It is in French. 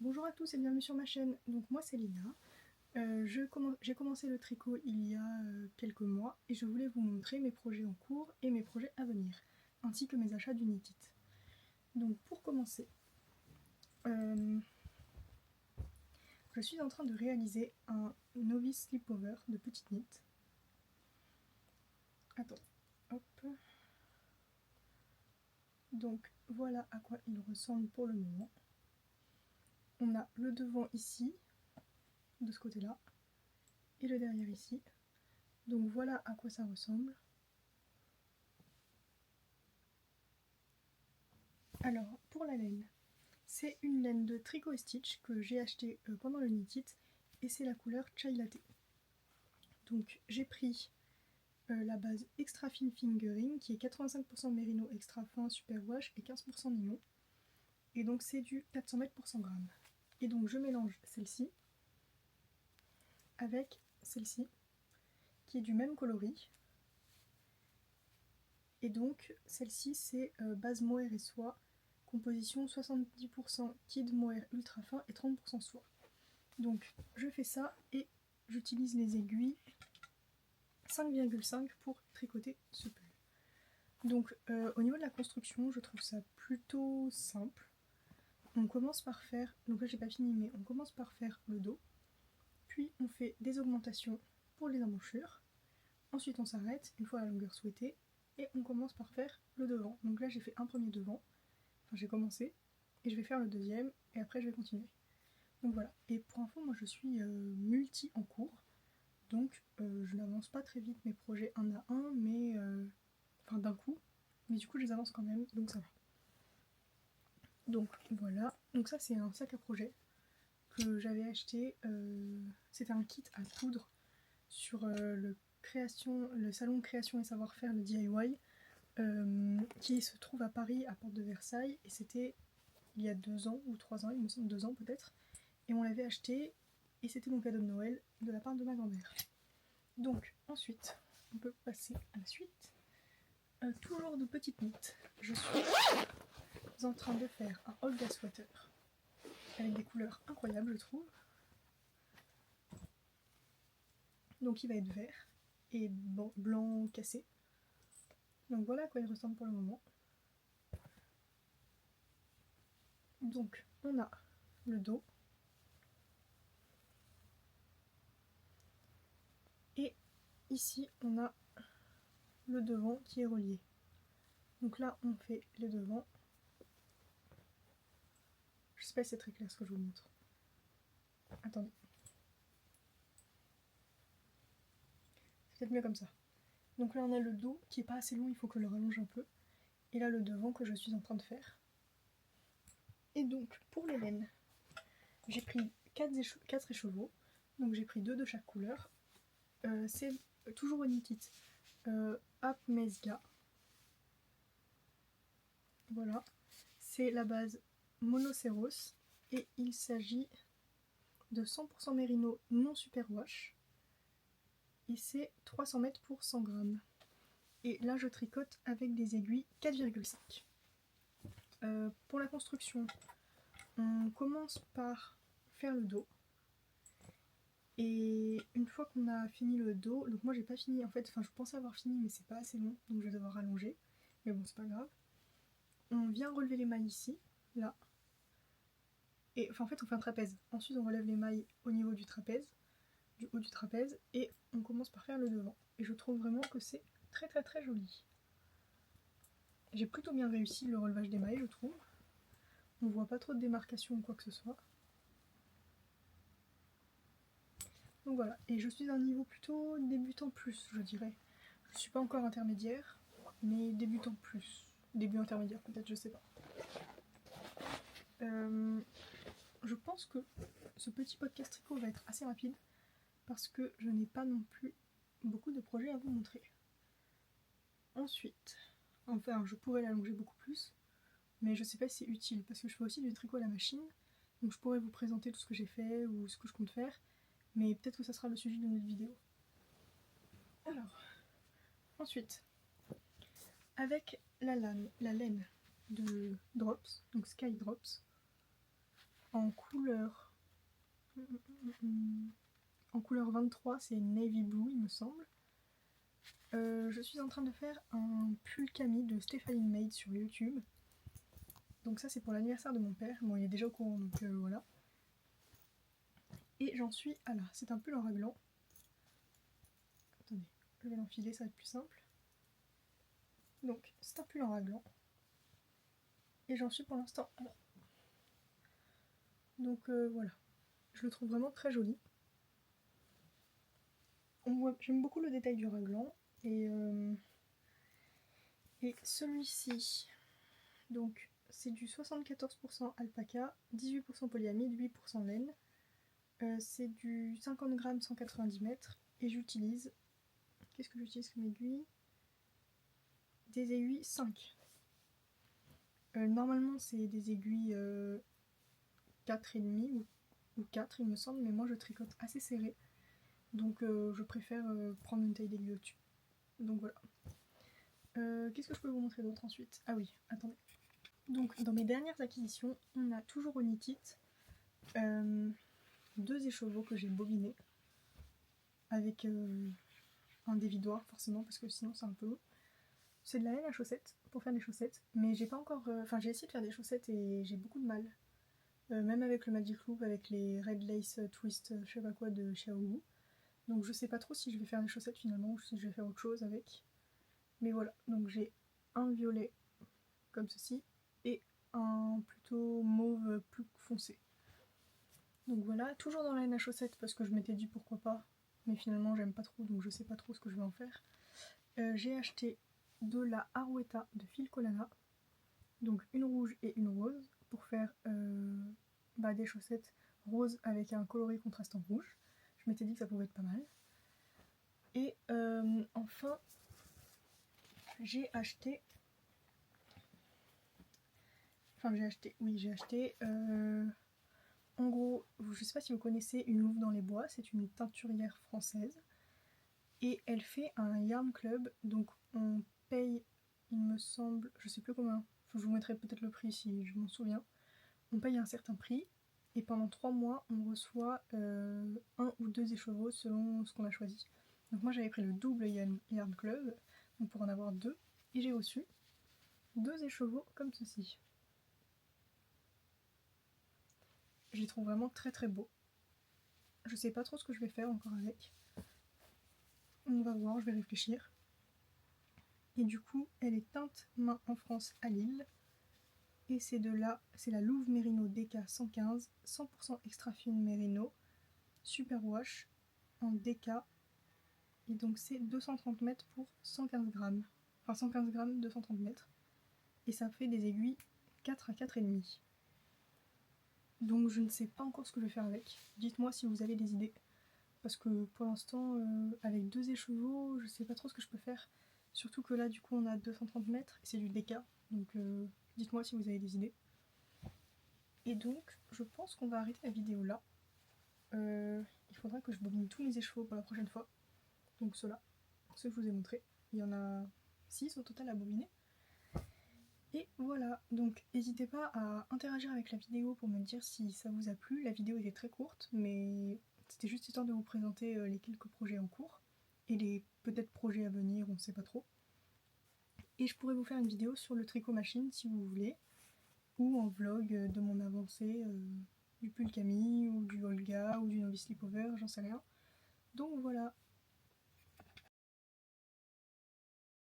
Bonjour à tous et bienvenue sur ma chaîne. Donc moi c'est Lina. J'ai commencé le tricot il y a quelques mois et je voulais vous montrer mes projets en cours et mes projets à venir, ainsi que mes achats d'Unitit. Donc pour commencer, je suis en train de réaliser un novice slipover de petite knit. Attends, hop. Donc voilà à quoi il ressemble pour le moment. On a le devant ici, de ce côté-là, et le derrière ici. Donc voilà à quoi ça ressemble. Alors, pour la laine, c'est une laine de Tricot Stitch que j'ai acheté pendant le Knit It et c'est la couleur Chai Latte. Donc j'ai pris la base Extra Fine Fingering qui est 85% mérino extra fin superwash et 15% nylon. Et donc c'est du 400 mètres pour 100 grammes. Et donc je mélange celle-ci avec celle-ci qui est du même coloris. Et donc celle-ci c'est base mohair et soie, composition 70% kid mohair ultra fin et 30% soie. Donc je fais ça et j'utilise les aiguilles 5,5 pour tricoter ce pull. Donc au niveau de la construction, je trouve ça plutôt simple. On commence par faire, donc là j'ai pas fini, mais on commence par faire le dos, puis on fait des augmentations pour les embouchures. Ensuite on s'arrête une fois la longueur souhaitée et on commence par faire le devant. Donc là j'ai fait un premier devant, enfin j'ai commencé, et je vais faire le deuxième et après je vais continuer. Donc voilà, et pour info moi je suis multi en cours, donc je n'avance pas très vite mes projets un à un, mais enfin d'un coup, mais du coup je les avance quand même, donc ça va. Donc voilà, donc ça c'est un sac à projet que j'avais acheté, c'était un kit à coudre sur le salon création et savoir-faire, le DIY, qui se trouve à Paris, à Porte de Versailles, et c'était il y a 2 ans ou 3 ans, il me semble 2 ans peut-être, et on l'avait acheté, et c'était mon cadeau de Noël de la part de ma grand-mère. Donc ensuite, on peut passer à la suite. Toujours de petites knits, je suis en train de faire un Olga sweater avec des couleurs incroyables je trouve. Donc il va être vert et blanc cassé. Donc voilà à quoi il ressemble pour le moment. Donc on a le dos. Et ici on a le devant qui est relié. Donc là on fait les devants. Je sais pas si c'est très clair ce que je vous montre. Attendez. C'est peut-être mieux comme ça. Donc là on a le dos qui est pas assez long, il faut que je le rallonge un peu. Et là le devant que je suis en train de faire. Et donc pour les laines, j'ai pris 4 écheveaux. Donc j'ai pris 2 de chaque couleur. C'est toujours au Knit It. Apmezga. Voilà. C'est la base Monoceros. Et il s'agit de 100% mérino non superwash. Et c'est 300 mètres pour 100 grammes. Et là je tricote avec des aiguilles 4,5. Pour la construction, on commence par faire le dos. Et une fois qu'on a fini le dos, donc moi j'ai pas fini en fait, enfin je pensais avoir fini mais c'est pas assez long, donc je vais devoir rallonger. Mais bon c'est pas grave. On vient relever les mailles ici, là. Et enfin en fait on fait un trapèze. Ensuite on relève les mailles au niveau du trapèze, du haut du trapèze, et on commence par faire le devant. Et je trouve vraiment que c'est très très très joli. J'ai plutôt bien réussi le relevage des mailles je trouve. On voit pas trop de démarcation ou quoi que ce soit. Donc voilà, et je suis à un niveau plutôt débutant plus, je dirais. Je suis pas encore intermédiaire, mais débutant plus. Début intermédiaire peut-être, je sais pas. Je pense que ce petit podcast tricot va être assez rapide, parce que je n'ai pas non plus beaucoup de projets à vous montrer. Ensuite, enfin je pourrais l'allonger beaucoup plus, mais je sais pas si c'est utile, parce que je fais aussi du tricot à la machine, donc je pourrais vous présenter tout ce que j'ai fait ou ce que je compte faire, mais peut-être que ça sera le sujet d'une autre vidéo. Alors, ensuite, avec la laine de Drops, donc Sky Drops, en couleur... En couleur 23, c'est Navy Blue il me semble. Je suis en train de faire un pull cami de Stephanie Maid sur YouTube. Donc ça c'est pour l'anniversaire de mon père. Bon il est déjà au courant donc voilà. Et j'en suis à là. C'est un pull en raglan. Attendez, je vais l'enfiler, ça va être plus simple. Donc c'est un pull en raglan. Et j'en suis pour l'instant à là. Donc voilà. Je le trouve vraiment très joli. J'aime beaucoup le détail du raglan. Et celui-ci, donc c'est du 74% alpaca, 18% polyamide, 8% laine. C'est du 50 grammes 190 mètres et j'utilise, qu'est-ce que j'utilise comme aiguille? Des aiguilles 5. Normalement c'est des aiguilles 4,5 ou 4 il me semble, mais moi je tricote assez serré. Donc je préfère prendre une taille d'aiguille au-dessus. Donc voilà. Qu'est-ce que je peux vous montrer d'autre ensuite? Ah oui, attendez. Donc dans mes dernières acquisitions, on a toujours au Knit-It 2 écheveaux que j'ai bobinés avec un dévidoir forcément parce que sinon c'est un peu lourd. C'est de la laine à chaussettes pour faire des chaussettes, mais j'ai pas encore... Enfin j'ai essayé de faire des chaussettes et j'ai beaucoup de mal. Même avec le Magic Loop, avec les Red Lace Twist, je sais pas quoi de Xiaowu. Donc je sais pas trop si je vais faire des chaussettes finalement ou si je vais faire autre chose avec. Mais voilà, donc j'ai un violet comme ceci et un plutôt mauve plus foncé. Donc voilà, toujours dans la laine à chaussettes parce que je m'étais dit pourquoi pas, mais finalement j'aime pas trop donc je sais pas trop ce que je vais en faire. J'ai acheté de la Arouetta de Filcolana, donc une rouge et une rose pour faire des chaussettes roses avec un coloris contrastant rouge. Je m'étais dit que ça pouvait être pas mal. Et enfin j'ai acheté en gros, je sais pas si vous connaissez Une Louve dans les bois, c'est une teinturière française et elle fait un yarn club, donc on paye, il me semble, je sais plus combien, je vous mettrai peut-être le prix si je m'en souviens, on paye un certain prix et pendant 3 mois on reçoit 1 ou 2 écheveaux selon ce qu'on a choisi. Donc moi j'avais pris le double yarn club, donc pour en avoir 2, et j'ai reçu 2 écheveaux comme ceci. Je les trouve vraiment très très beaux. Je sais pas trop ce que je vais faire encore avec. On va voir, je vais réfléchir. Et du coup, elle est teinte main en France à Lille. Et c'est la Louve Merino DK 115, 100% extra fine Merino, super wash en DK. Et donc c'est 230 mètres pour 115 grammes. Enfin 115 grammes, 230 mètres. Et ça fait des aiguilles 4 à 4,5. Donc je ne sais pas encore ce que je vais faire avec. Dites-moi si vous avez des idées. Parce que pour l'instant, avec 2 écheveaux, je sais pas trop ce que je peux faire. Surtout que là, du coup, on a 230 mètres et c'est du DK. Donc dites-moi si vous avez des idées. Et donc, je pense qu'on va arrêter la vidéo là. Il faudra que je bobine tous mes écheveaux pour la prochaine fois. Donc ceux-là, ceux que je vous ai montrés. Il y en a 6 au total à bobiner. Et voilà, donc n'hésitez pas à interagir avec la vidéo pour me dire si ça vous a plu. La vidéo était très courte, mais c'était juste histoire de vous présenter les quelques projets en cours et les peut-être projets à venir, on ne sait pas trop. Et je pourrais vous faire une vidéo sur le tricot machine si vous voulez, ou en vlog de mon avancée du pull cami ou du Olga ou du Novice Sleepover, j'en sais rien. Donc voilà,